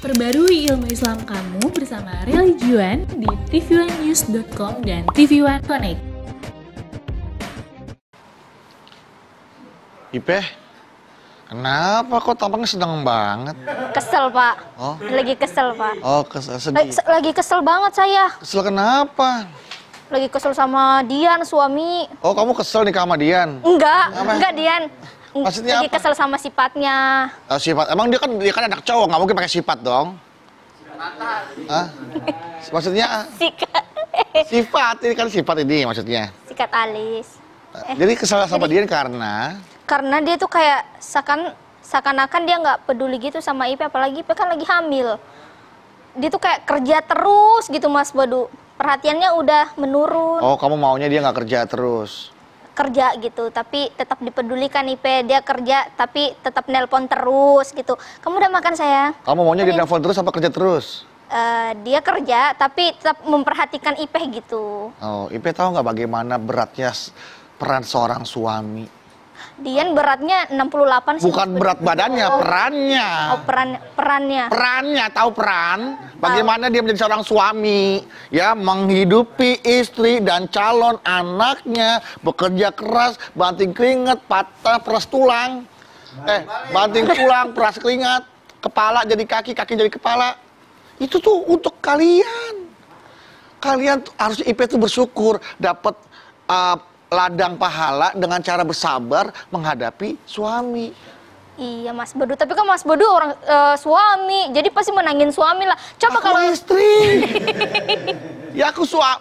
Perbarui ilmu Islam kamu bersama Religion di tv1news.com dan TV1 Connect. Ipeh, kenapa kok tampaknya sedang banget? Kesel, Pak. Oh? Lagi kesel, Pak. Oh, sedih. Lagi kesel banget saya. Kesel kenapa? Lagi kesel sama Dian, suami. Oh, kamu kesel nih sama Dian? Enggak Dian. Maksudnya lagi apa? kesel sama sifatnya. Oh, sifat. Emang dia kan anak cowok, nggak mungkin pakai sifat dong. Hah? Maksudnya sifat, ini kan sifat ini maksudnya. Sikat alis. Jadi kesel sama Dian karena dia tuh kayak seakan-akan dia nggak peduli gitu sama Ipe, apalagi Ipe kan lagi hamil. Dia tuh kayak kerja terus gitu, Mas Bodu. Perhatiannya udah menurun. Oh, kamu maunya dia nggak kerja terus? Kerja gitu, tapi tetap dipedulikan Ipe. Dia kerja tapi tetap nelpon terus gitu. Kamu udah makan, sayang? Kamu maunya dia nelpon terus apa kerja terus? Dia kerja tapi tetap memperhatikan Ipe gitu. Oh, Ipe tahu nggak bagaimana beratnya peran seorang suami? Dian beratnya 68 sih. Bukan berat badannya, perannya. Oh, perannya. Perannya, tahu peran? Bagaimana dia menjadi seorang suami, ya, menghidupi istri dan calon anaknya, bekerja keras, banting keringat, patah, peras tulang. Banting tulang, peras keringat, kepala jadi kaki, kaki jadi kepala. Itu tuh untuk kalian. Kalian harus Ipe tuh bersyukur dapat ladang pahala dengan cara bersabar menghadapi suami. Iya, Mas Bodu, tapi kan Mas Bodu orang suami, jadi pasti menangin suami lah. Coba aku kalau istri. Ya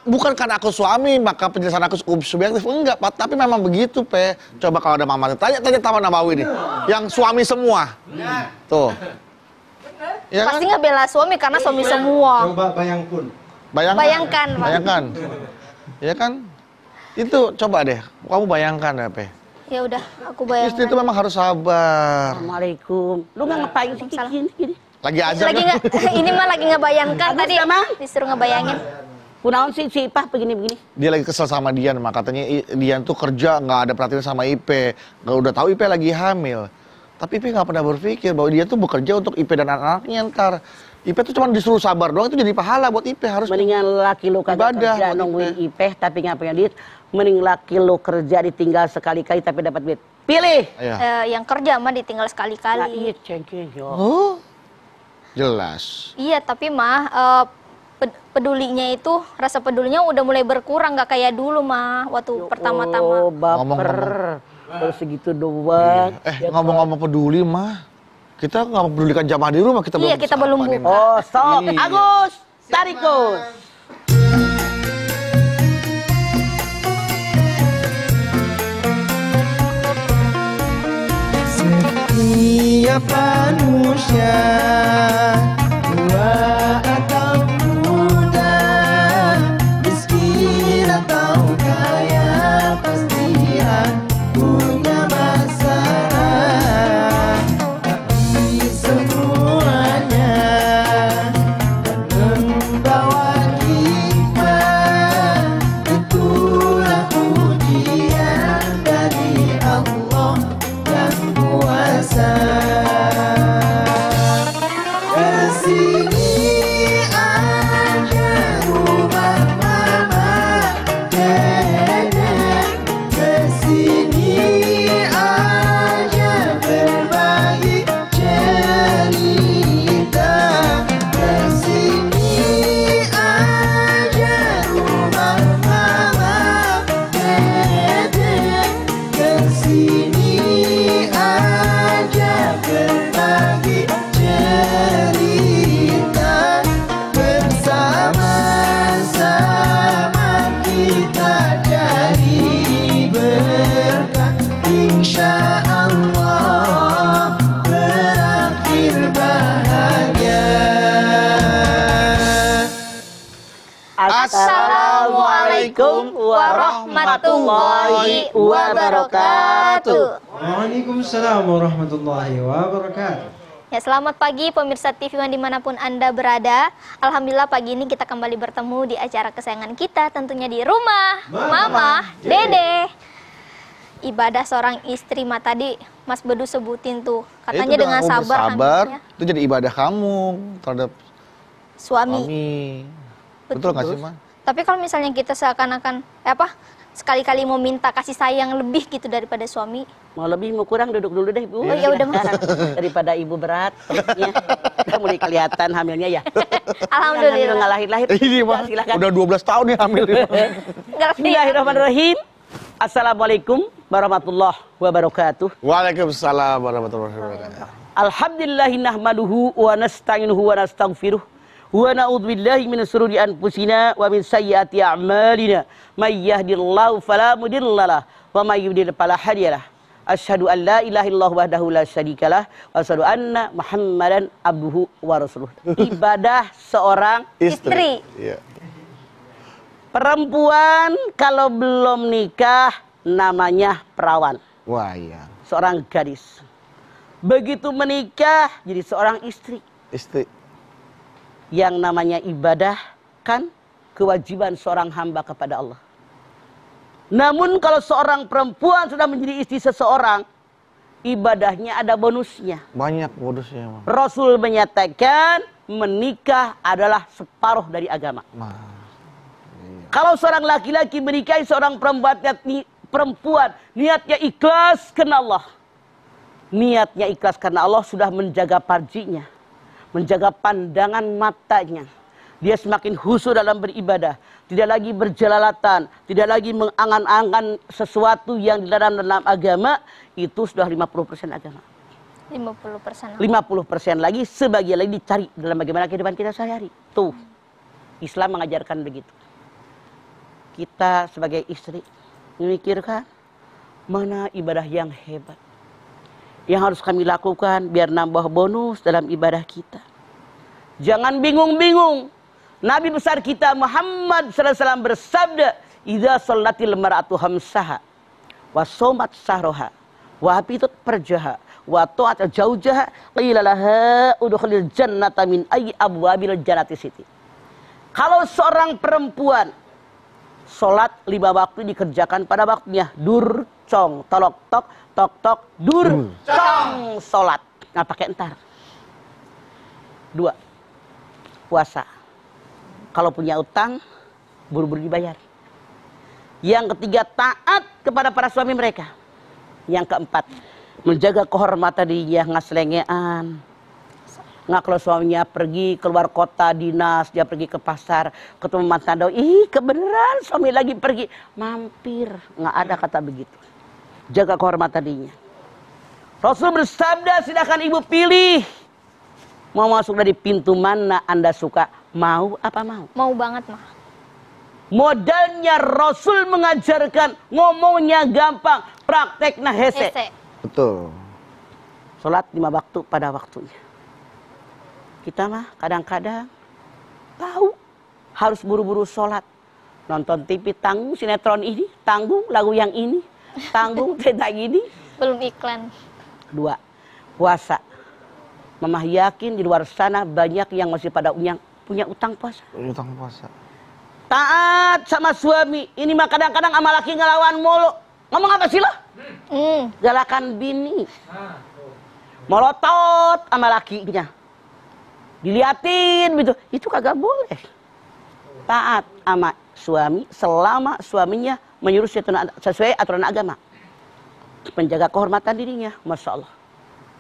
bukan karena aku suami maka penjelasan aku subjektif, enggak, Pak, tapi memang begitu, Pe. Coba kalau ada mama tanya Taman Nabawi nih, yang suami semua. Tuh. Ya pasti kan? nggak bela suami karena suami semua. Coba bayangkan. Bayangkan, Pak. Bayangkan. Ya kan? Itu coba deh, kamu bayangkan ya, Pe. Ya udah, aku bayangkan. Istri itu memang harus sabar. Assalamualaikum. Lu nggak ngapain sih gini? Lagi aja Lagi nggak, ini mah lagi ngebayangkan Bagus, tadi. Mama. Disuruh ngebayangin. Kunaon sih si Ipah begini-begini? Dia lagi kesel sama Dian, maka katanya Dian tuh kerja nggak ada perhatian sama Ipe. Nggak udah tahu Ipe lagi hamil. Tapi Ipe nggak pernah berpikir bahwa dia tuh bekerja untuk Ipe dan anak-anaknya ntar. Ipe tuh cuma disuruh sabar doang, itu jadi pahala buat Ipe, harus Mendingan laki lu kagak ibadah kerja buat nungguin Ipeh tapi nggak punya duit. Mending laki lu kerja ditinggal sekali-kali tapi dapat duit. Pilih. Yang kerja mah ditinggal Nah, sekali-kali. iya cengkeh yo. Oh, jelas. Iya, tapi mah pedulinya itu, rasa pedulinya udah mulai berkurang, nggak kayak dulu mah waktu pertama-tama. Oh, baper. Baru segitu doang. Ngomong-ngomong peduli mah, kita nggak mempedulikan jamaah di rumah, kita Iya, kita belum buka. Oh, sok. Iya. Agus, tarikus. Setiap manusia tua atau muda, miskin atau kaya, pasti punya masalah. Tapi semuanya membawa hikmah. Itulah ujian dari Allah yang kuasa. Kesini aja rumah mama, dedek. Kesini aja berbagi cerita. Kesini aja rumah mama, dedek. Kesini aja berbagi cerita. Bersama-sama kita cari berkah, insya Allah berakhir bahagia. Assalamualaikum warahmatullahi wabarakatuh. Waalaikumsalam warahmatullahi wabarakatuh. Ya, selamat pagi pemirsa TV One dimanapun Anda berada. Alhamdulillah pagi ini kita kembali bertemu di acara kesayangan kita, tentunya di rumah Mama Dede. Ibadah seorang istri mah tadi Mas Bedu sebutin tuh, katanya dengan sabar hamilnya. Itu jadi ibadah kamu terhadap Suami. suami. Betul nggak sih, Ma? Tapi kalau misalnya kita seakan-akan sekali-kali mau minta kasih sayang lebih gitu daripada suami. Mau lebih mau kurang duduk dulu deh Bu. Oh, ya udah, Mas. Daripada ibu berat perutnya. Udah mulai kelihatan hamilnya ya. Alhamdulillah. Nggak lahir-lahir. Ini, Ma. Silakan. Udah 12 tahun nih hamil. Bismillahirrahmanirrahim. Assalamualaikum warahmatullahi wabarakatuh. Waalaikumsalam warahmatullahi wabarakatuh. Alhamdulillahi nahmaduhu wa nasta'inuhu wa nastaghfiruh. Wa na'udzu billahi min shururi anfusina wa min sayyiati a'malina. May yahdihillahu fala mudhillalah wa may yudhlil fala hadiyalah. Asyhadu an la ilaha illallah wahdahu la syarikalah wa asyhadu anna Muhammadan abduhu wa rasuluh. Ibadah seorang Istri. Iya. perempuan kalau belum nikah namanya perawan. Wah, iya. Seorang gadis. Begitu menikah jadi seorang istri. Istri. Yang namanya ibadah kan kewajiban seorang hamba kepada Allah. Namun kalau seorang perempuan sudah menjadi istri seseorang, ibadahnya ada bonusnya. Banyak bonusnya, Ma. Rasul menyatakan menikah adalah separuh dari agama. Ma. Kalau seorang laki-laki menikahi seorang perempuan, niatnya ikhlas karena Allah. Niatnya ikhlas karena Allah sudah menjaga farjinya, menjaga pandangan matanya. Dia semakin khusyuk dalam beribadah, tidak lagi berjelalatan, tidak lagi mengangan-angan sesuatu yang dilarang dalam agama, itu sudah 50% agama. 50%. 50% lagi, sebagian lagi dicari dalam bagaimana kehidupan kita sehari-hari. Tuh, Islam mengajarkan begitu. Kita sebagai istri memikirkan mana ibadah yang hebat yang harus kami lakukan biar nambah bonus dalam ibadah kita. Jangan bingung-bingung. Nabi besar kita Muhammad SAW bersabda, "Idza shallatil mar'atu khamsaha wa shamat sahraha wa hafitat farjaha wa ta'at zaujaha qila laha udkhulil jannata min ayyi abwabil jannati siti." Kalau seorang perempuan sholat 5 waktu dikerjakan pada waktunya, dur cong tolok tok tok tok dur cong sholat, nggak pakai entar. 2, puasa. Kalau punya utang, buru-buru dibayar. Yang ketiga, taat kepada para suami mereka. Yang keempat, menjaga kehormatan dirinya, nggak selengean. Nggak kalau suaminya pergi keluar kota dinas, dia pergi ke pasar, ketemu mantan doi, ih kebenaran suami lagi pergi, mampir. Nggak ada kata begitu. Jaga kehormatan dirinya. Rasul bersabda, silakan ibu pilih. Mau masuk dari pintu mana Anda suka? Mau apa mau? Mau banget, Mah. Modalnya Rasul mengajarkan, ngomongnya gampang, prakteknya hese. Betul. Sholat 5 waktu pada waktunya. Kita mah kadang-kadang tahu harus buru-buru sholat. Nonton TV tanggung sinetron ini, tanggung lagu yang ini, tanggung cerita ini. Belum iklan. 2, puasa. Mamah yakin di luar sana banyak yang masih pada punya utang puasa. Utang puasa. Taat sama suami. Ini mah kadang-kadang sama laki ngelawan mulu. Ngomong apa sih lo? Galakan bini. Molotot sama lakinya. Diliatin gitu. Itu kagak boleh. Taat sama suami selama suaminya menyuruh sesuai aturan agama. Menjaga kehormatan dirinya. Masya Allah.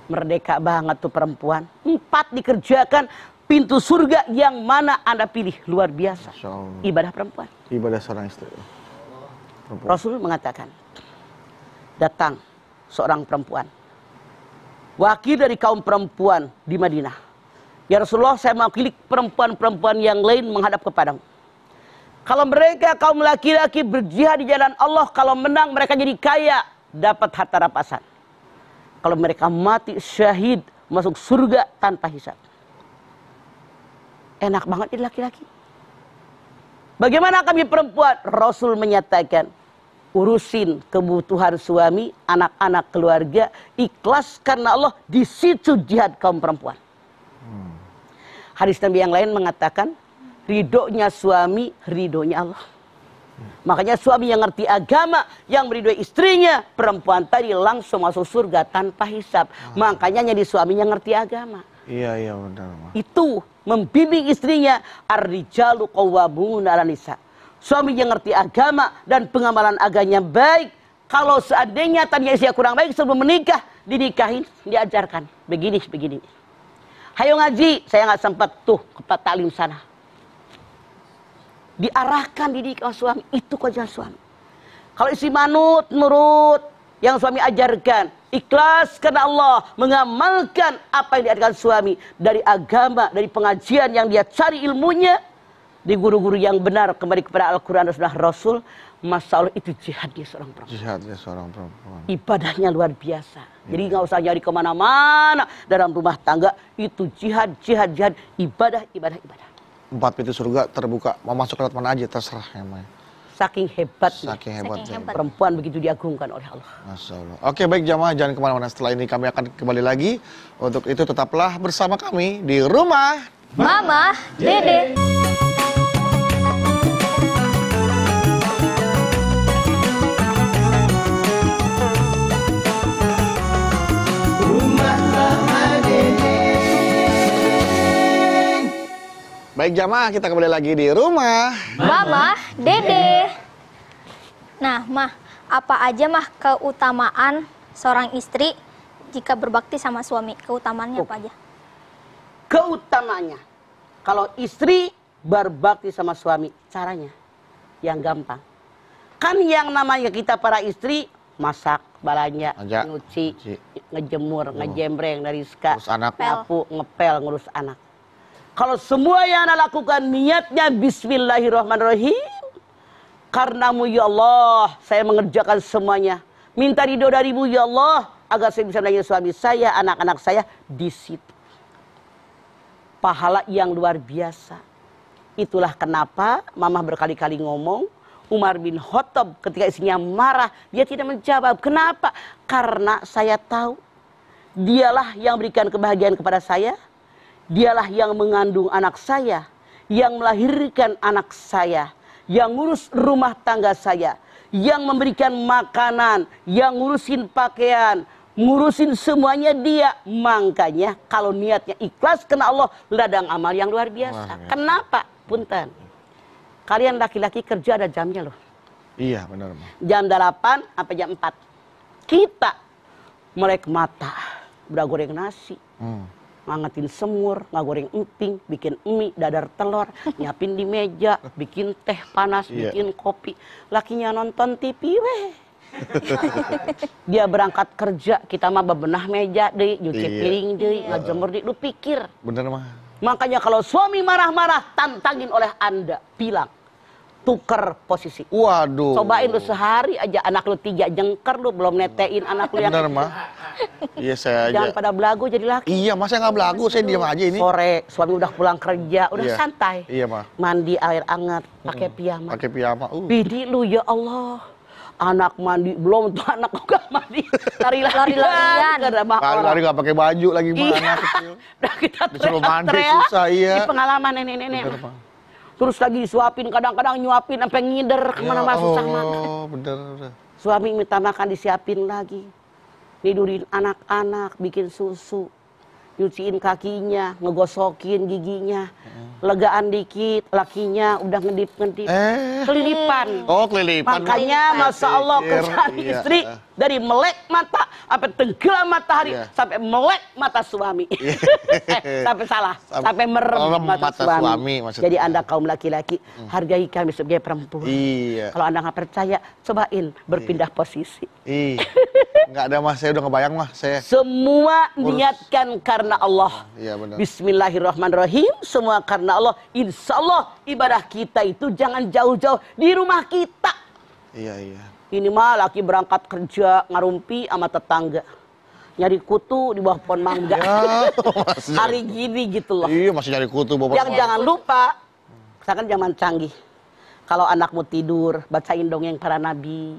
Merdeka banget tuh perempuan. 4 dikerjakan. Pintu surga yang mana Anda pilih. Luar biasa. Ibadah perempuan. Ibadah seorang istri. Perempuan. Rasul mengatakan, datang seorang perempuan, wakil dari kaum perempuan di Madinah. Ya Rasulullah, saya mewakili perempuan-perempuan yang lain menghadap kepadamu. Kalau mereka kaum laki-laki berjihad di jalan Allah, kalau menang mereka jadi kaya, dapat harta rampasan. Kalau mereka mati syahid, masuk surga tanpa hisab. Enak banget jadi laki-laki. Bagaimana kami perempuan? Rasul menyatakan, urusin kebutuhan suami, anak-anak, keluarga, ikhlas karena Allah, di situ jihad kaum perempuan. Hadis Nabi yang lain mengatakan, ridhonya suami, ridhonya Allah. Makanya suami yang ngerti agama, yang meridhoi istrinya, perempuan tadi langsung masuk surga tanpa hisab. Makanya jadi suaminya ngerti agama. Iya benar mah. Itu membimbing istrinya. Ar-rijalu qawwamuna 'alan nisa. Suami yang ngerti agama dan pengamalan agamanya baik. Kalau seandainya tadinya istri kurang baik sebelum menikah, dinikahin, diajarkan begini. Hayo ngaji, saya nggak sempat tuh ke taklim sana. Diarahkan dididik suami, itu kewajiban suami. Kalau istri manut, nurut yang suami ajarkan, ikhlas karena Allah, mengamalkan apa yang diajarkan suami dari agama, dari pengajian yang dia cari ilmunya, di guru-guru yang benar, kembali kepada Al-Quran dan Sunnah Rasul, Masya Allah itu jihadnya seorang perempuan. Jihadnya seorang perempuan. Ibadahnya luar biasa. Jadi nggak usah nyari kemana-mana dalam rumah tangga, itu jihad, ibadah. 4 pintu surga terbuka, mau masuk lewat mana aja terserah emang. Saking hebatnya. Saking hebatnya. Perempuan begitu diagungkan oleh Allah. Masya Allah. Oke baik jamaah, jangan kemana-mana. Setelah ini kami akan kembali lagi. Untuk itu tetaplah bersama kami di Rumah Mama Dede. Baik jamaah, kita kembali lagi di Rumah Mama Dede. Nah, Mah, apa aja Mah keutamaan seorang istri jika berbakti sama suami? Keutamaannya apa aja? Keutamanya, kalau istri berbakti sama suami, caranya yang gampang. Kan yang namanya kita para istri, masak, balanya, nyuci, ngejemur, ngejembreng, nariska, nyapu, ngepel, ngurus anak. Kalau semua yang Anda lakukan niatnya bismillahirrahmanirrahim. Karenamu ya Allah, saya mengerjakan semuanya. Minta ridho darimu ya Allah, agar saya bisa melayani suami saya, anak-anak saya di situ. Pahala yang luar biasa. Itulah kenapa Mama berkali-kali ngomong, Umar bin Khattab ketika istrinya marah, dia tidak menjawab. Kenapa? Karena saya tahu, dialah yang berikan kebahagiaan kepada saya. Dialah yang mengandung anak saya, yang melahirkan anak saya, yang ngurus rumah tangga saya, yang memberikan makanan, yang ngurusin pakaian, ngurusin semuanya dia. Makanya kalau niatnya ikhlas karena Allah, ladang amal yang luar biasa. Kenapa? Punten. Kalian laki-laki kerja ada jamnya loh. Iya benar. Jam 8 sampai jam 4. Kita melek mata, udah goreng nasi. Ngangetin semur, ngagoreng emping, bikin mie, dadar telur, nyiapin di meja, bikin teh panas, bikin kopi. Lakinya nonton TV, weh. Dia berangkat kerja, kita mah bebenah meja deh, nyuci piring deh, ngejemur deh. Lu pikir. Bener mah. Makanya kalau suami marah-marah, tantangin oleh Anda, bilang, tuker posisi. Waduh. Cobain lu sehari aja, anak lu 3 jengker, lu belum netein anak lu yang... Bener mah. Iya saya aja. Jangan pada belagu jadi laki. Iya, masa nggak belagu, saya diam aja ini. Sore, suami udah pulang kerja, udah santai. Iya, mah. Mandi air hangat, pakai piyama. Pakai piyama. Bini lu ya Allah. Anak mandi, belum tuh anak juga mandi. Lari-larian. Lari-lari nggak pakai baju lagi mah anak kecil. Udah kita disuruh mandi susah, iya. Ini pengalaman nenek-nenek. Terus lagi disuapin, kadang-kadang nyuapin sampai ngider kemana-mana susah makan. Oh, bener. Suami minta makan disiapin lagi. Tidurin anak-anak, bikin susu, nyuciin kakinya, ngegosokin giginya, legaan dikit, lakinya udah ngedip-ngedip, kelilipan. Oh, kelilipan. Makanya Masya Allah kerjaan istri dari melek mata sampai tenggelam matahari sampai melek mata suami. Sampai salah, sampai merem mata suami. Jadi Anda kaum laki-laki hargai kami sebagai perempuan. Kalau Anda nggak percaya, cobain berpindah posisi. Nggak ada mas, saya udah ngebayang mah saya. Semua niatkan karena Allah. Iya benar. Bismillahirrahmanirrahim. Semua karena Allah. Insya Allah ibadah kita itu jangan jauh-jauh di rumah kita. Iya. Ini mah laki berangkat kerja ngarumpi sama tetangga. Nyari kutu di bawah pohon mangga. Hari gini gitu loh. Iya masih nyari kutu bawah. Yang jangan lupa, sekarang zaman canggih. Kalau anakmu tidur, bacain dongeng para nabi,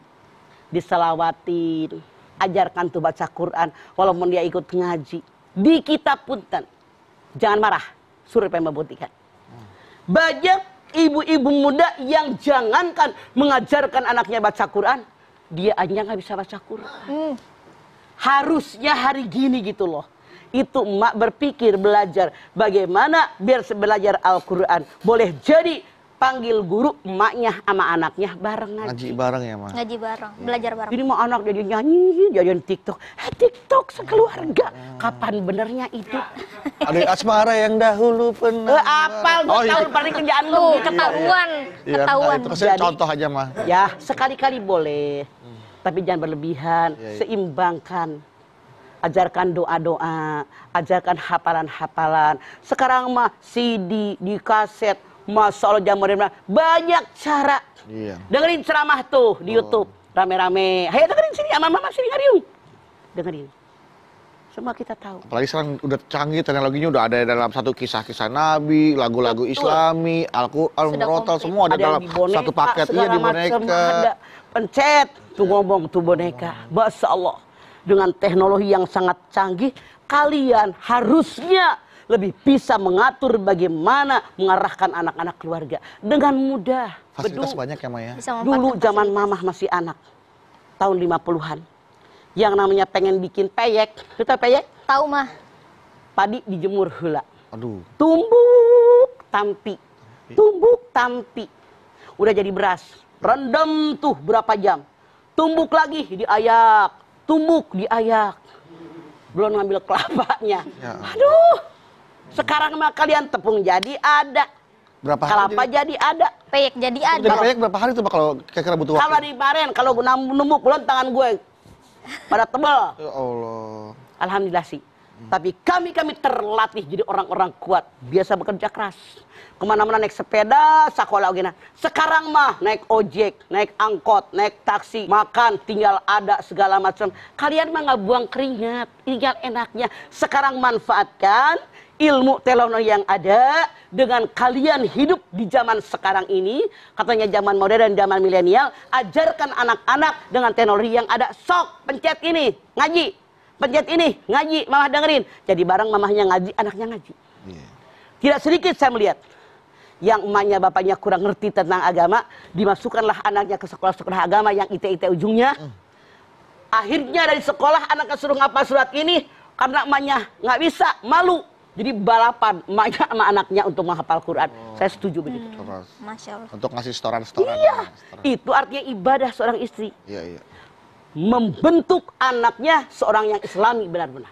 diselawatin, ajarkan tuh baca Quran, walaupun dia ikut ngaji. Di kitab punten, jangan marah, suruh membuktikan. Banyak ibu-ibu muda yang jangankan mengajarkan anaknya baca Quran, dia aja nggak bisa baca Quran. Harusnya hari gini gitu loh. itu emak berpikir belajar bagaimana biar belajar Al-Quran. Boleh jadi panggil guru emaknya sama anaknya bareng Ngaji bareng ya, Ma? Ngaji bareng, belajar bareng. Ini mau anak jadi nyanyi, jadi TikTok. TikTok sekeluarga. Kapan benernya itu? Ada asmara yang dahulu pernah. Apal gue tahun paling kerjaan lu. Tuh, gitu. ketahuan, Iya, ketahuan. itu saya Jadi- contoh aja, Ma. Ya, sekali-kali boleh. Tapi jangan berlebihan. Iya, iya. Seimbangkan. Ajarkan doa-doa, ajarkan hafalan-hafalan. Sekarang mah CD, di kaset, Masya Allah zaman banyak cara. Iya. Dengerin ceramah tuh di YouTube rame-rame. Ayo dengerin sini, sama mama sini ngariung. Dengerin. Semua kita tahu. Apalagi sekarang udah canggih, teknologinya udah ada dalam satu kisah-kisah Nabi, lagu-lagu Islami, Al-Quran, Sudah Murotal, komplit. semua ada yang dalam di boneka, satu paket. Iya, di segala macam boneka. ada. Pencet tuh ngomong tuh boneka. Masya Allah. Dengan teknologi yang sangat canggih, kalian harusnya lebih bisa mengatur bagaimana mengarahkan anak-anak keluarga dengan mudah. Fasilitas Bedu. banyak ya, Ma, ya? Bisa Dulu memanfaatkan zaman fasilitas. mamah masih anak, tahun 50-an. Yang namanya pengen bikin peyek, kita peyek, Tahu mah, padi dijemur heula. Aduh. Tumbuk tampi. Tumbuk tampi. Udah jadi beras. Rendam tuh berapa jam. Tumbuk lagi diayak. Tumbuk diayak. Belum ngambil kelapanya. Ya. Aduh. Sekarang mah kalian tepung jadi ada. Berapa hari? Kelapa jadi ada. peyek jadi Jadi ada. peyek berapa hari tuh, Pak, kalau kira-kira butuh Kalau waktu? di Baren, kalau numbuk belum tangan gue pada tebel. Ya Allah. Alhamdulillah sih. Tapi kami terlatih jadi orang-orang kuat. Biasa bekerja keras. Kemana-mana naik sepeda, sekolah gini. Sekarang mah naik ojek, naik angkot, naik taksi, makan, tinggal ada segala macam. Kalian mah nggak buang keringat, tinggal enaknya. Sekarang manfaatkan ilmu teknologi yang ada dengan kalian hidup di zaman sekarang ini. Katanya zaman modern, zaman milenial. Ajarkan anak-anak dengan teknologi yang ada. Sok, pencet ini, ngaji. Pencet ini, ngaji, mama dengerin. Jadi bareng mamahnya ngaji, anaknya ngaji. Iya. Tidak sedikit saya melihat yang emaknya bapaknya kurang ngerti tentang agama, dimasukkanlah anaknya ke sekolah-sekolah agama yang IT ujungnya. Akhirnya dari sekolah anaknya suruh ngapal surat ini, karena emaknya nggak bisa, malu. Jadi balapan emaknya sama anaknya untuk menghafal Quran. Saya setuju begitu. Terus. Masya Allah. Untuk ngasih setoran-setoran. Iya, Setoran. itu artinya ibadah seorang istri. Iya, iya. Membentuk anaknya seorang yang islami benar-benar.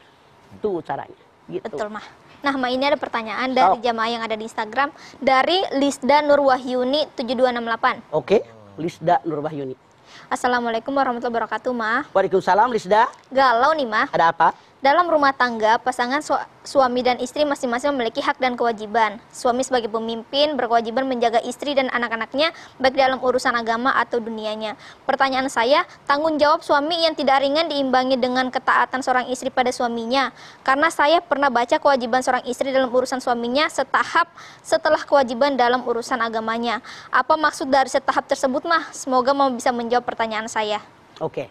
Itu caranya. Gitu. Betul mah. Nah, Ma, ini ada pertanyaan dari jamaah yang ada di Instagram dari Lisda Nurwahyuni 7268. Oke, Lisda Nurwahyuni. Assalamualaikum warahmatullahi wabarakatuh, Ma. Waalaikumsalam, Lisda. Galau nih, Ma. Ada apa? Dalam rumah tangga, pasangan suami dan istri masing-masing memiliki hak dan kewajiban. Suami sebagai pemimpin berkewajiban menjaga istri dan anak-anaknya baik dalam urusan agama atau dunianya. Pertanyaan saya, tanggung jawab suami yang tidak ringan diimbangi dengan ketaatan seorang istri pada suaminya. Karena saya pernah baca kewajiban seorang istri dalam urusan suaminya setahap setelah kewajiban dalam urusan agamanya. Apa maksud dari setahap tersebut, Mah? Semoga mau bisa menjawab pertanyaan saya. Oke.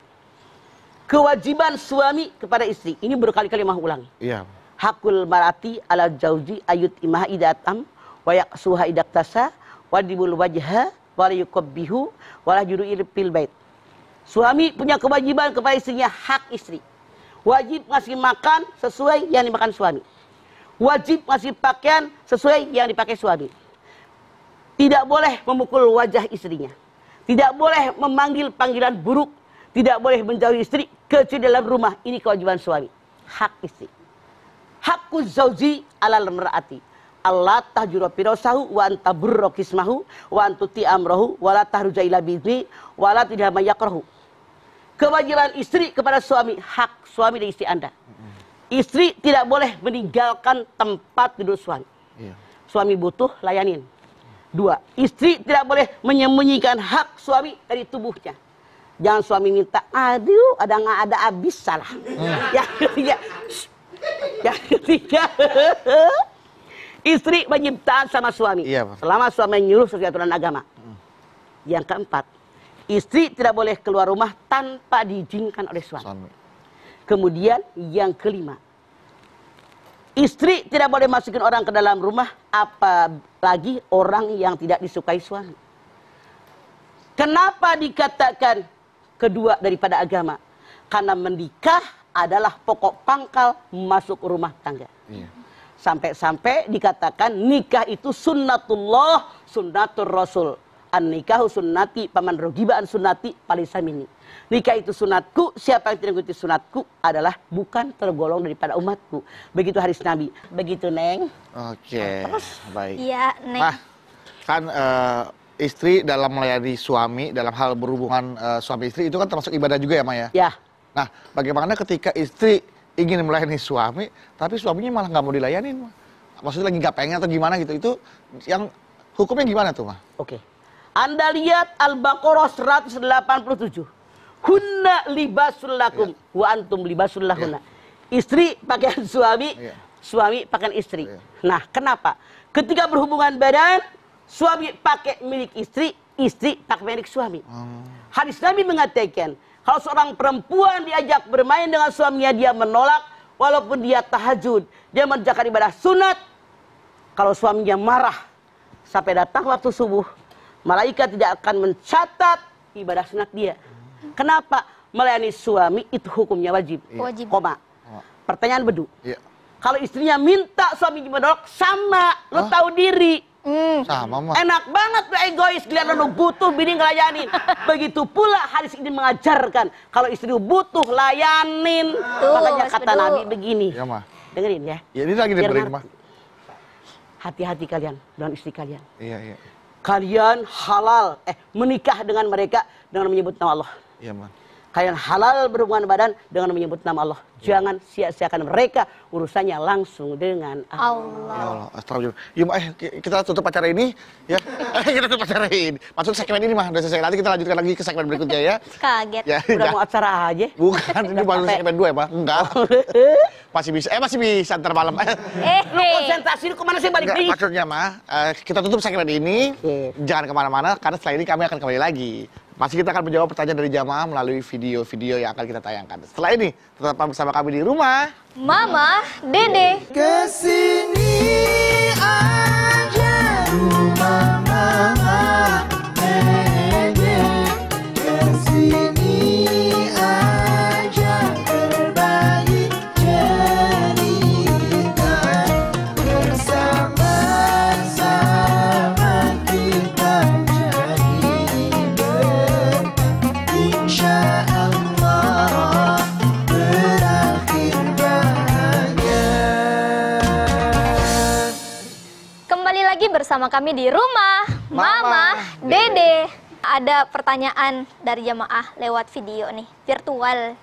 Kewajiban suami kepada istri. Ini berkali-kali mah ulang. Iya. Hakul marati ala jauji ayut imah idatam wa yaksuha idaktasa wa dibul wajha wa yukabbihu wa la juru'il fil bait. Suami punya kewajiban kepada istrinya, hak istri. Wajib ngasih makan sesuai yang dimakan suami. Wajib ngasih pakaian sesuai yang dipakai suami. Tidak boleh memukul wajah istrinya. Tidak boleh memanggil panggilan buruk. Tidak boleh menjauhi istri kecuali dalam rumah. Ini kewajiban suami. Hak istri. Hakku zauji alal mar'ati. Allah tahjura firasahu wa anta burra kismahu wa antuti amrahu wa la tahruja ila bizni wa la tidak mayakrahu. Kewajiban istri kepada suami, hak suami dan istri Anda. Istri tidak boleh meninggalkan tempat tidur suami. Iya. Suami butuh, layanin. 2. Istri tidak boleh menyembunyikan hak suami dari tubuhnya. Jangan suami minta, aduh, ada nggak ada habis salah. Yang ketiga, istri wajib taat sama suami. Iya, Pak. Selama suami nyuruh sesuai aturan agama. Yang keempat, istri tidak boleh keluar rumah tanpa diizinkan oleh suami. Suami. Kemudian yang kelima, istri tidak boleh masukin orang ke dalam rumah, apalagi orang yang tidak disukai suami. Kenapa dikatakan kedua daripada agama? Karena menikah adalah pokok pangkal masuk rumah tangga. Iya. Sampai-sampai dikatakan nikah itu sunnatullah, sunnatur rasul. An nikahu sunnati, paman rogiba an sunnati, palisamini. Nikah itu sunatku, siapa yang tidak mengikuti sunatku adalah bukan tergolong daripada umatku. Begitu hadis Nabi. Begitu, Neng. Oke, baik. Iya, Neng. Nah, kan istri dalam melayani suami, dalam hal berhubungan suami istri itu kan termasuk ibadah juga ya, Maya? Ya. Nah, bagaimana ketika istri ingin melayani suami, tapi suaminya malah nggak mau dilayanin, Ma? Maksudnya lagi nggak pengen atau gimana gitu? Itu yang hukumnya gimana tuh, Ma? Oke. Anda lihat Al-Baqarah 187. Hunna libasul lakum wa antum libasul lahunna. Istri pakaian suami, suami pakaian istri. Nah, kenapa? Ketika berhubungan badan, suami pakai milik istri, istri pakai milik suami. Hadis Nabi mengatakan, kalau seorang perempuan diajak bermain dengan suaminya, dia menolak, walaupun dia tahajud, dia mengerjakan ibadah sunat. Kalau suaminya marah, sampai datang waktu subuh, malaikat tidak akan mencatat ibadah sunat dia. Kenapa? Melayani suami itu hukumnya wajib. Wajib. Koma. Pertanyaan bedu. Iya. Kalau istrinya minta suaminya menolak, sama. Lo tahu diri. Sama, Ma. Enak banget lo egois, lihat lo butuh bini ngelayanin. Begitu pula hadis ini mengajarkan kalau istri butuh layanin. Makanya kata betul. Nabi begini. Ya, Ma. Dengerin ya. Ya, ini lagi Biar dengerin, Ma. ngerti. Hati-hati kalian dengan istri kalian. Iya, iya. Kalian halal menikah dengan mereka dengan menyebut nama Allah. Iya, Ma. Kalian halal berhubungan badan dengan menyebut nama Allah. Jangan sia-siakan mereka, urusannya langsung dengan Allah. Ya Allah, astagfirullah. Yuk, Ma, kita tutup acara ini, ya. Kita tutup acara ini. Masuk segmen ini, mah. Udah selesai. Nanti kita lanjutkan lagi ke segmen berikutnya, ya. Kaget. Ya, Udah mau acara aja. Bukan, ini baru segmen 2 ya, Pak? Enggak. Masih bisa ntar malam. Lu konsentrasi lu kemana sih balik Enggak, nih? maksudnya, Ma, kita tutup segmen ini. Jangan kemana-mana, karena setelah ini kami akan kembali lagi. Masih kita akan menjawab pertanyaan dari jamaah melalui video-video yang akan kita tayangkan. Setelah ini, tetap bersama kami di rumah Mama, Dede. Kesini aja rumah mama Dede. Kesini aja berbagi cerita. Bersama-sama kita jadi berkah. Insya Allah berakhir bahagia. Kembali lagi bersama kami di rumah Mama, Dede. Ada pertanyaan dari jamaah lewat video nih, virtual.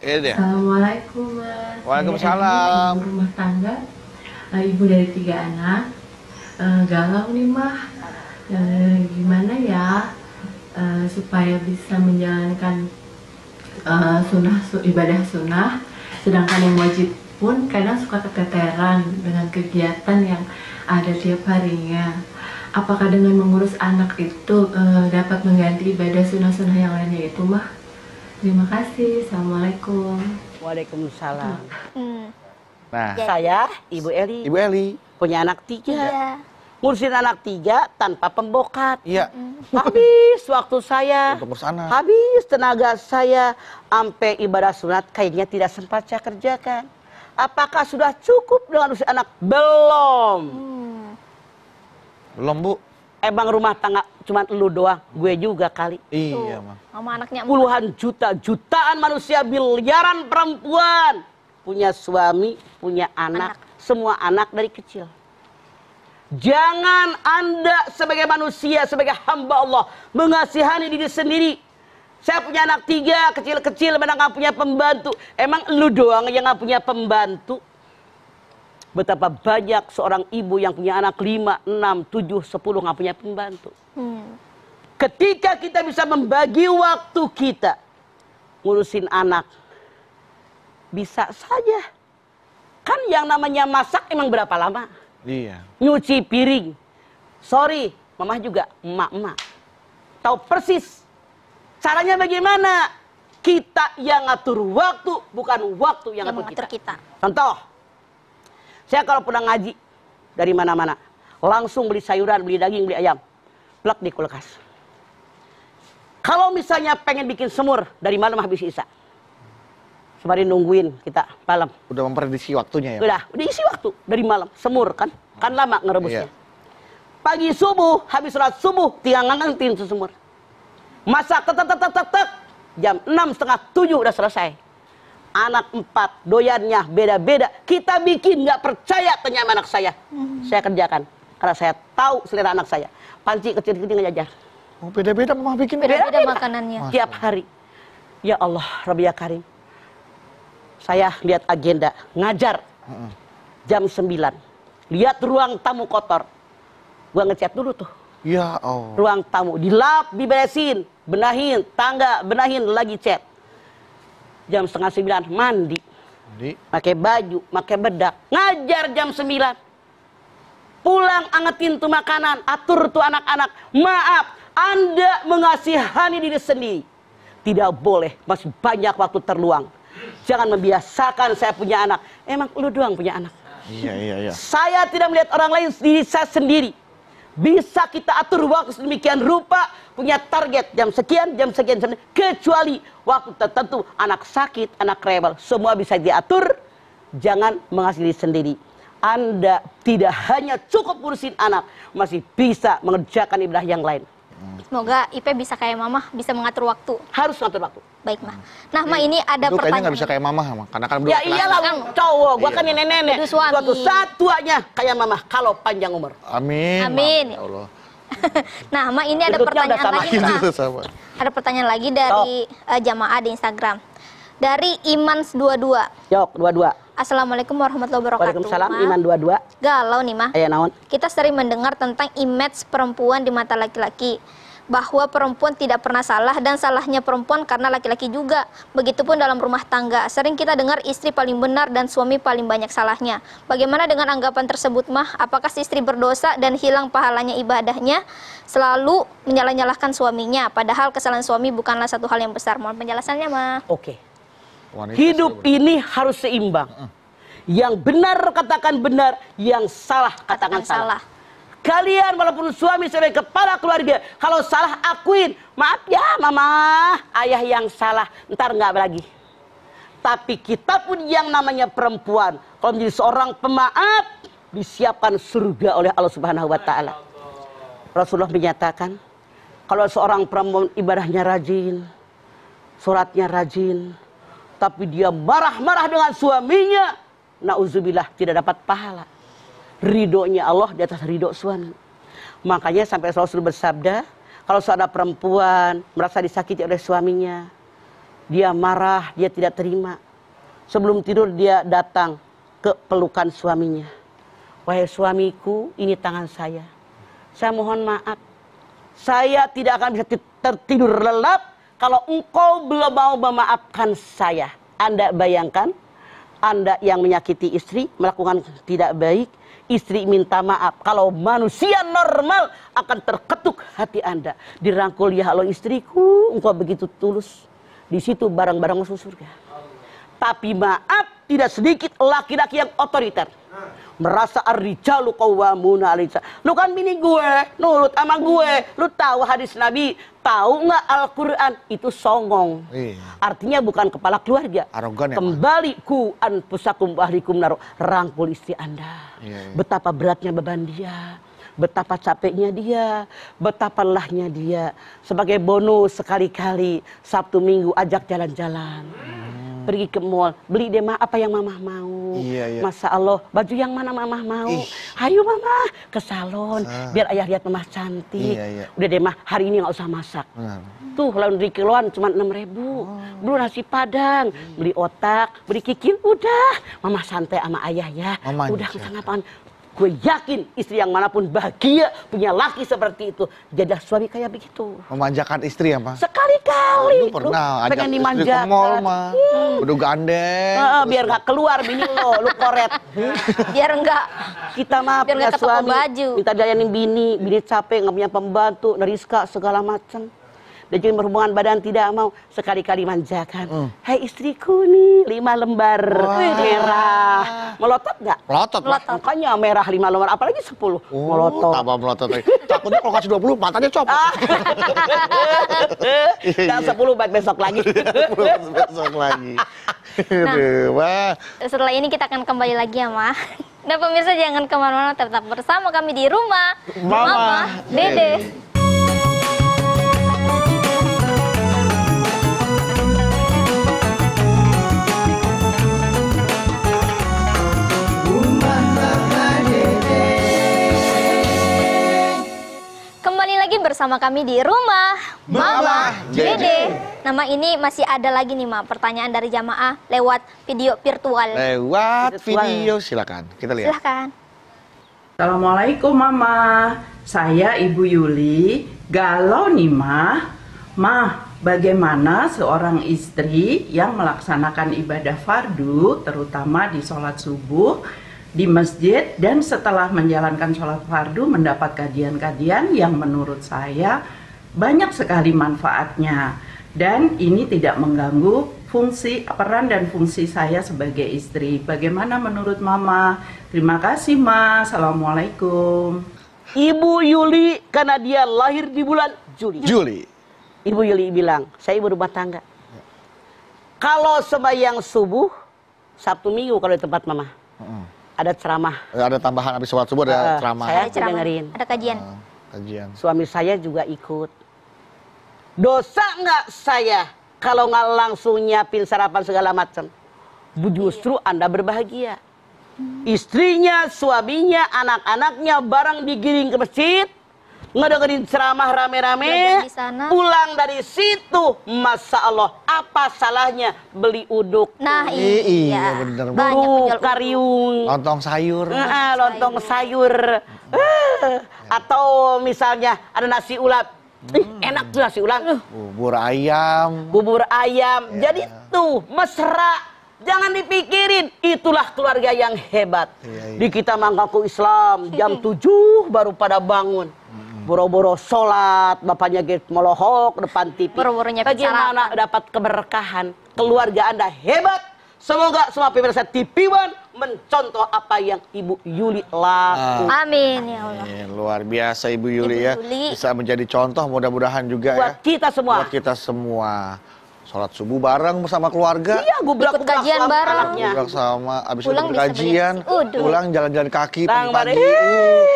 Ini dia. Assalamualaikum, Mas. Waalaikumsalam. Saya ibu rumah tangga, ibu dari 3 anak. Galau nih, Mah. Gimana ya supaya bisa menjalankan ibadah sunnah, sedangkan yang wajib pun kadang suka keteteran dengan kegiatan yang ada tiap harinya. Apakah dengan mengurus anak itu dapat mengganti ibadah sunnah-sunnah yang lainnya itu, Mah? Terima kasih. Assalamualaikum. Waalaikumsalam. Nah, Saya Ibu Eli, Ibu Eli. punya anak 3. Iya. Ngurusin anak 3 tanpa pembokat. Iya. Habis waktu saya, Untuk ngurus anak. habis tenaga saya, sampai ibadah sunat kayaknya tidak sempat saya kerjakan. Apakah sudah cukup dengan urusan anak? Belum. Belum, Bu. Emang rumah tangga cuma lu doang, gue juga kali. Iya, Ma. Sama anaknya. Puluhan juta, jutaan manusia, miliaran perempuan punya suami, punya anak, semua anak dari kecil. Jangan Anda sebagai manusia, sebagai hamba Allah mengasihani diri sendiri. Saya punya anak 3 kecil-kecil, mana nggak punya pembantu. Emang lu doang yang nggak punya pembantu? Betapa banyak seorang ibu yang punya anak 5, 6, 7, 10 nggak punya pembantu. Ketika kita bisa membagi waktu kita ngurusin anak, bisa saja. Kan yang namanya masak emang berapa lama? Iya. Nyuci piring. Sorry, mama juga emak-emak. Tahu persis caranya bagaimana. Kita yang ngatur waktu, bukan waktu yang ngatur kita. Contoh, saya kalau pulang ngaji dari mana-mana, langsung beli sayuran, beli daging, beli ayam, plak di kulkas. Kalau misalnya pengen bikin semur dari malam habis isya, Sembari nungguin kita malam. Udah memprediksi waktunya ya? Udah isi waktu dari malam. Semur kan lama ngerebusnya. Iya. Pagi subuh, habis sholat subuh, tinggal ngangetin semur. Masak tek. Jam 6:30 udah selesai. Anak 4, doyannya beda-beda. Kita bikin nggak percaya, tanya sama anak saya. Saya kerjakan karena saya tahu selera anak saya. Panci kecil-kecil ngajar. Oh, beda-beda mama bikin. Beda-beda makanannya. Tiap hari. Ya Allah, Rabbi ya Karim. Saya lihat agenda, ngajar jam 9. Lihat ruang tamu kotor. Gua ngechat dulu tuh. Ya Allah. Ruang tamu, dilap, diberesin, benahin, tangga, benahin, lagi chat. Jam 8:30 mandi. Pakai baju, pakai bedak. Ngajar jam 9. Pulang angetin tuh makanan, atur tuh anak-anak. Maaf, Anda mengasihani diri sendiri. Tidak boleh, masih banyak waktu terluang. Jangan membiasakan saya punya anak. Emang lu doang punya anak? Iya. Saya tidak melihat orang lain, diri saya sendiri. Bisa kita atur waktu sedemikian rupa, punya target jam sekian, kecuali waktu tertentu, anak sakit, anak rewel, semua bisa diatur. Jangan mengasihi diri sendiri. Anda tidak hanya cukup ngurusin anak, masih bisa mengerjakan ibadah yang lain. Semoga Ipe bisa kayak Mama, bisa mengatur waktu. Harus ngatur waktu. Baik, Ma. Nah, Ma, ini ada Lu kayaknya pertanyaan. nggak bisa kayak mama, karena kan Ya iyalah, cowok. Gua kan nenek-nenek. Itu suami. Suatu saat tuanya kayak mama, kalau panjang umur. Amin. Amin. Ya Allah. Nah, Ma, ini ada Gendutnya pertanyaan udah sama. lagi, Ma. Itu sama. Ada pertanyaan lagi dari jamaah di Instagram. Dari Imans22. Yok, 22. Assalamualaikum warahmatullahi wabarakatuh. Waalaikumsalam, Ma. Iman 22. Galau nih, Ma. Ayo naon. Kita sering mendengar tentang image perempuan di mata laki-laki. Bahwa perempuan tidak pernah salah dan salahnya perempuan karena laki-laki juga. Begitupun dalam rumah tangga. Sering kita dengar istri paling benar dan suami paling banyak salahnya. Bagaimana dengan anggapan tersebut, Mah? Apakah si istri berdosa dan hilang pahalanya ibadahnya? Selalu menyalah-nyalahkan suaminya. Padahal kesalahan suami bukanlah satu hal yang besar. Mohon penjelasannya, Mah. Oke. Wanita Hidup ini harus seimbang. Yang benar katakan benar, yang salah katakan salah. Kalian walaupun suami sebagai kepala keluarga, kalau salah akuin, maaf ya mama, ayah yang salah, ntar nggak lagi. Tapi kita pun yang namanya perempuan, kalau menjadi seorang pemaaf, disiapkan surga oleh Allah Subhanahu Wa Taala. Rasulullah menyatakan, kalau seorang perempuan ibadahnya rajin, sholatnya rajin, tapi dia marah-marah dengan suaminya, nauzubillah, tidak dapat pahala. Ridhonya Allah di atas ridho suami. Makanya sampai Rasul bersabda, kalau seorang perempuan merasa disakiti oleh suaminya, dia marah, dia tidak terima. Sebelum tidur dia datang ke pelukan suaminya. Wahai suamiku, ini tangan saya. Saya mohon maaf. Saya tidak akan bisa tertidur lelap kalau engkau belum mau memaafkan saya. Anda bayangkan, Anda yang menyakiti istri, melakukan tidak baik, istri minta maaf. Kalau manusia normal akan terketuk hati Anda. Dirangkul, ya Allah istriku, engkau begitu tulus. Di situ barang-barang masuk surga. Tapi maaf, tidak sedikit laki-laki yang otoriter. Merasa ar-rijalu qawwamuna 'alan nisa. Lu kan bini gue, nurut sama gue. Lu tahu hadis Nabi, tahu nggak Al-Qur'an itu songong. Iya. Artinya bukan kepala keluarga. Arogan ya, Kembali ku anfusakum wa ahlikum nar, rangkul istri Anda. Iya. Betapa beratnya beban dia. Betapa capeknya dia, betapa lelahnya dia. Sebagai bonus sekali-kali Sabtu Minggu ajak jalan-jalan. Pergi ke mall, beli deh mah apa yang mamah mau. Iya. Masa Allah, baju yang mana mamah mau. Ayo mama ke salon, biar ayah lihat mamah cantik. Iya. Udah deh mah, hari ini nggak usah masak. Benar. Tuh laundry kiloan cuma 6.000. Beli nasi padang, beli otak, beli kikil, udah. Mama santai sama ayah ya. Mama Udah aja. nggak usah ngapain. Gue yakin istri yang manapun bahagia punya laki seperti itu. Jadah suami kayak begitu. Memanjakan istri ya, Pak? Sekali-kali. Lu pernah Lu ajak pengen istri ke dimanjakan. mall, mah. Udah gandeng. Biar nggak keluar bini lu koret. Biar enggak Kita mah Biar punya nggak ke toko suami, baju. minta dayanin bini capek, nggak punya pembantu, neriska segala macam. Dan jadi berhubungan badan tidak mau, sekali-kali manjakan. Hai istriku nih, 5 lembar merah. Melotot nggak? Melotot, Pak. Makanya merah 5 lembar, apalagi 10. Melotot. Tambah melotot lagi. Takutnya kalau kasih 20, matanya copot. Dan 10 buat besok lagi. Besok lagi. Aduh, wah. Setelah ini kita akan kembali lagi ya, Ma. Dan pemirsa jangan kemana-mana, tetap bersama kami di rumah Mama Dede. Kembali lagi bersama kami di rumah Mama Dede. Nama ini masih ada lagi nih, Ma, pertanyaan dari jamaah lewat video virtual. Lewat video, silakan. Kita lihat. Silahkan. Assalamualaikum Mama, saya Ibu Yuli. Galau nih Mah, bagaimana seorang istri yang melaksanakan ibadah fardu, terutama di sholat subuh, di masjid, dan setelah menjalankan sholat fardu mendapat kajian-kajian yang menurut saya banyak sekali manfaatnya, dan ini tidak mengganggu peran dan fungsi saya sebagai istri. Bagaimana menurut Mama? Terima kasih Ma. Assalamualaikum. Ibu Yuli karena dia lahir di bulan Juli. Ibu Yuli bilang, saya ibu rumah tangga. Kalau sembahyang subuh, Sabtu Minggu kalau di tempat Mama, ada ceramah. Ada tambahan habis sholat subuh ada ceramah. Saya Ada ceramah, dengerin. ada kajian. Kajian. Suami saya juga ikut. Dosa nggak saya kalau nggak langsung nyiapin sarapan segala macam? Justru Anda berbahagia. Istrinya, suaminya, anak-anaknya bareng digiring ke masjid, ngedengerin ceramah rame-rame, Belajar di sana. pulang dari situ, Masya Allah, apa salahnya beli uduk, Nah, Iya, bener. banyak buru, penjual uduk. kariung, Lontong sayur. lontong sayur, atau misalnya ada nasi ulap. Enak tuh nasi ulap, Bubur ayam. bubur ayam. Jadi tuh mesra. Jangan dipikirin, itulah keluarga yang hebat. Di kita mengaku Islam, jam 7 baru pada bangun. Boro-boro sholat, bapaknya melohok depan TV. Boro-boro nyiapin Bagaimana sarapan. dapat keberkahan? Keluarga Anda hebat. Semoga semua pemirsa TV One mencontoh apa yang Ibu Yuli lakukan. Amin ya Allah. Luar biasa Ibu Yuli ya. Yuli. Bisa menjadi contoh mudah-mudahan juga Buat ya. kita semua. Buat kita semua. Sholat subuh bareng bersama keluarga. Iya, Ikut kajian bareng. anaknya. Pulang sama abis Pulang itu bisa kajian, beli nasi uduk. pulang jalan-jalan kaki Bang pagi-pagi.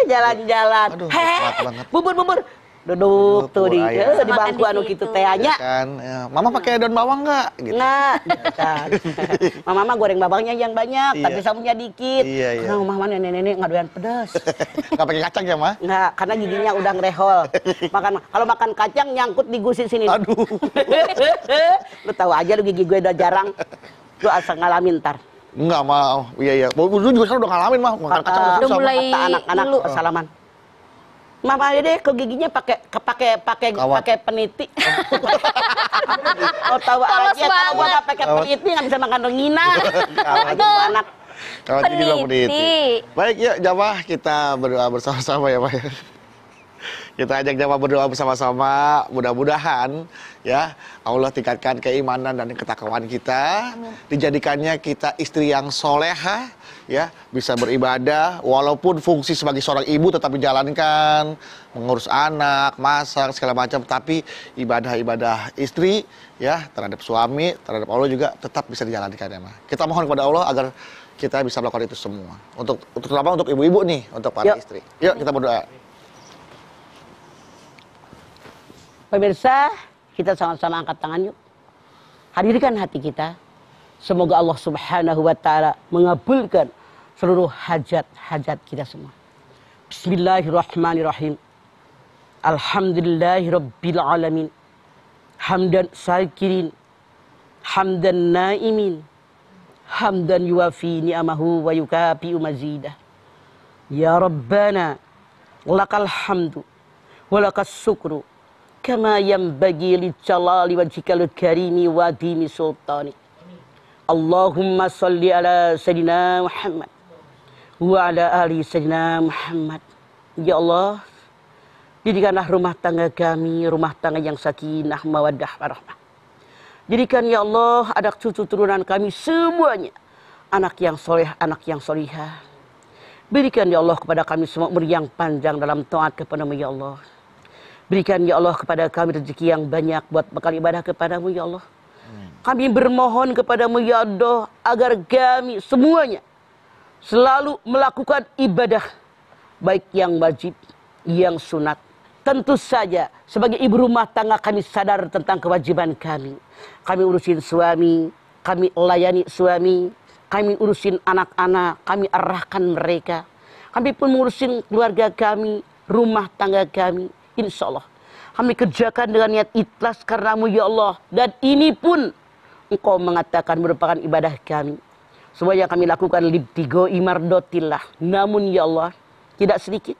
jalan-jalan. Aduh, Heh, nikmat banget. bubur. Duduk tuh di, bubur ayam. di Makan bangku di anu situ. gitu tehnya. Kan, ya. Mama pakai daun bawang nggak? Gitu. Nggak, gitu kan. Mama goreng bawangnya yang banyak, Iya. tapi samunya dikit. Iya. Karena mama nenek-nenek nggak doyan pedas. Nggak pakai kacang ya, Ma? Nggak, karena giginya udah ngerehol. Kalau makan kacang nyangkut di gusi sini. Aduh. Lu tahu aja lu gigi gue udah jarang. Lu asal ngalamin ntar. Enggak mau. Iya. Dulu juga sekarang udah ngalamin, mah. Makan kacang udah Udah susah. mulai Kata anak-anak dulu. salaman. Mama Dede ke giginya pakai Kawat. peniti. Oh tahu Polos aja kalau gua banget. nggak pakai peniti nggak bisa makan rengina. Aja gua anak. Kalau gigi lo Peniti. Baik, yuk jamaah kita berdoa bersama-sama ya, Pak. Kita ajak jamaah berdoa bersama-sama. Mudah-mudahan ya Allah tingkatkan keimanan dan ketakwaan kita. Dijadikannya kita istri yang soleha, ya, bisa beribadah walaupun fungsi sebagai seorang ibu tetap dijalankan, mengurus anak, masak segala macam, tapi ibadah-ibadah istri ya terhadap suami, terhadap Allah juga tetap bisa dijalankan ya, Ma. Kita mohon kepada Allah agar kita bisa melakukan itu semua. Terutama untuk ibu-ibu nih, untuk para Yuk. istri. Yuk kita berdoa. Pemirsa, kita sama-sama angkat tangan yuk. Hadirkan hati kita. Semoga Allah Subhanahu wa taala mengabulkan seluruh hajat-hajat kita semua. Bismillahirrahmanirrahim. Alhamdulillahirabbil alamin. Hamdan syakirin, hamdan naimin, hamdan yuwafi ni'amahu wa yukafi'u mazidah. Ya Rabbana, lakal hamdu wa lakas syukru kama yanbaghi li jalali wajhikal karimi wa dini sultani. Allahumma salli ala sayyidina Muhammad wa ala ali sayyidina Muhammad. Ya Allah, jadikanlah rumah tangga kami rumah tangga yang sakinah mawaddah warahmah. Jadikan ya Allah anak cucu turunan kami semuanya anak yang soleh, anak yang solihah. Berikan ya Allah kepada kami semua umur yang panjang dalam taat kepadamu ya Allah. Berikan ya Allah kepada kami rezeki yang banyak buat bekal ibadah kepadamu ya Allah. Kami bermohon kepadamu ya Allah agar kami semuanya selalu melakukan ibadah baik yang wajib, yang sunat. Tentu saja sebagai ibu rumah tangga kami sadar tentang kewajiban kami. Kami urusin suami, kami layani suami, kami urusin anak-anak, kami arahkan mereka. Kami pun mengurusin keluarga kami, rumah tangga kami. Insya Allah kami kerjakan dengan niat ikhlas karenamu ya Allah. Dan ini pun Engkau mengatakan merupakan ibadah kami. Semua yang kami lakukan libtigo imardotillah. Namun ya Allah, tidak sedikit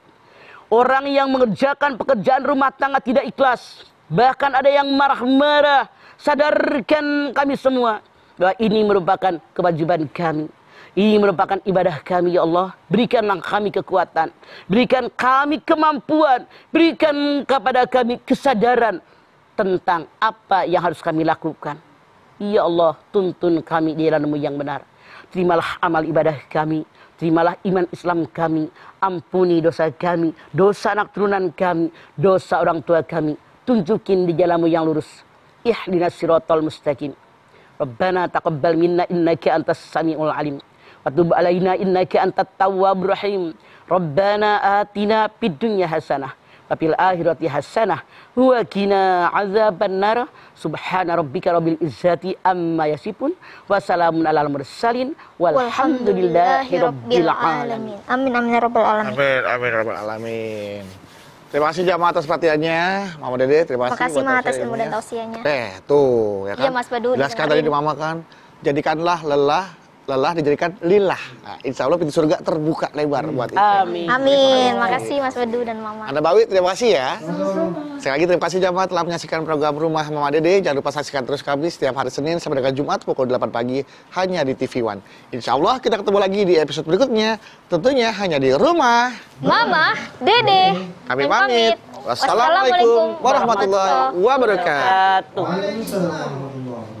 orang yang mengerjakan pekerjaan rumah tangga tidak ikhlas. Bahkan ada yang marah-marah. Sadarkan kami semua bahwa ini merupakan kewajiban kami. Ini merupakan ibadah kami ya Allah. Berikanlah kami kekuatan. Berikan kami kemampuan. Berikan kepada kami kesadaran tentang apa yang harus kami lakukan. Ya Allah, tuntun kami di jalan-Mu yang benar. Terimalah amal ibadah kami. Terimalah iman Islam kami. Ampuni dosa kami, dosa anak turunan kami, dosa orang tua kami. Tunjukin di jalan-Mu yang lurus. Ihdinas siratal mustaqim. Rabbana taqabbal minna innaka antas samiul alim. Wa tub alaina innaka antat tawwabur rahim. Rabbana atina fid dunya hasanah wa fil akhirati hasanah wa qina azabannar. Subhana rabbika rabbil izzati amma yasifun wa salamun alal mursalin walhamdulillahi rabbil alamin. Amin amin ya rabbal alamin. Amin amin ya rabbal alamin. Terima kasih jamaah atas perhatiannya, Mama Dede. Terima kasih Mama atas ilmu dan tausiahnya. Tuh, ya kan? Iya, Mas Badu. Jelaskan tadi di Mama kan, jadikanlah lelah dijadikan lillah. Nah, insya Allah pintu surga terbuka lebar buat itu. Amin. Amin. Makasih Mas Badu dan Mama. Anda Bawi, terima kasih ya. Sekali lagi terima kasih jamaah telah menyaksikan program Rumah Mama Dede. Jangan lupa saksikan terus kami setiap hari Senin sampai dengan Jumat pukul 8 pagi hanya di TV One. Insya Allah kita ketemu lagi di episode berikutnya. Tentunya hanya di Rumah Mama Dede. Kami pamit. Wassalamualaikum warahmatullahi wabarakatuh. Satu. Waalaikumsalam warahmatullahi wabarakatuh.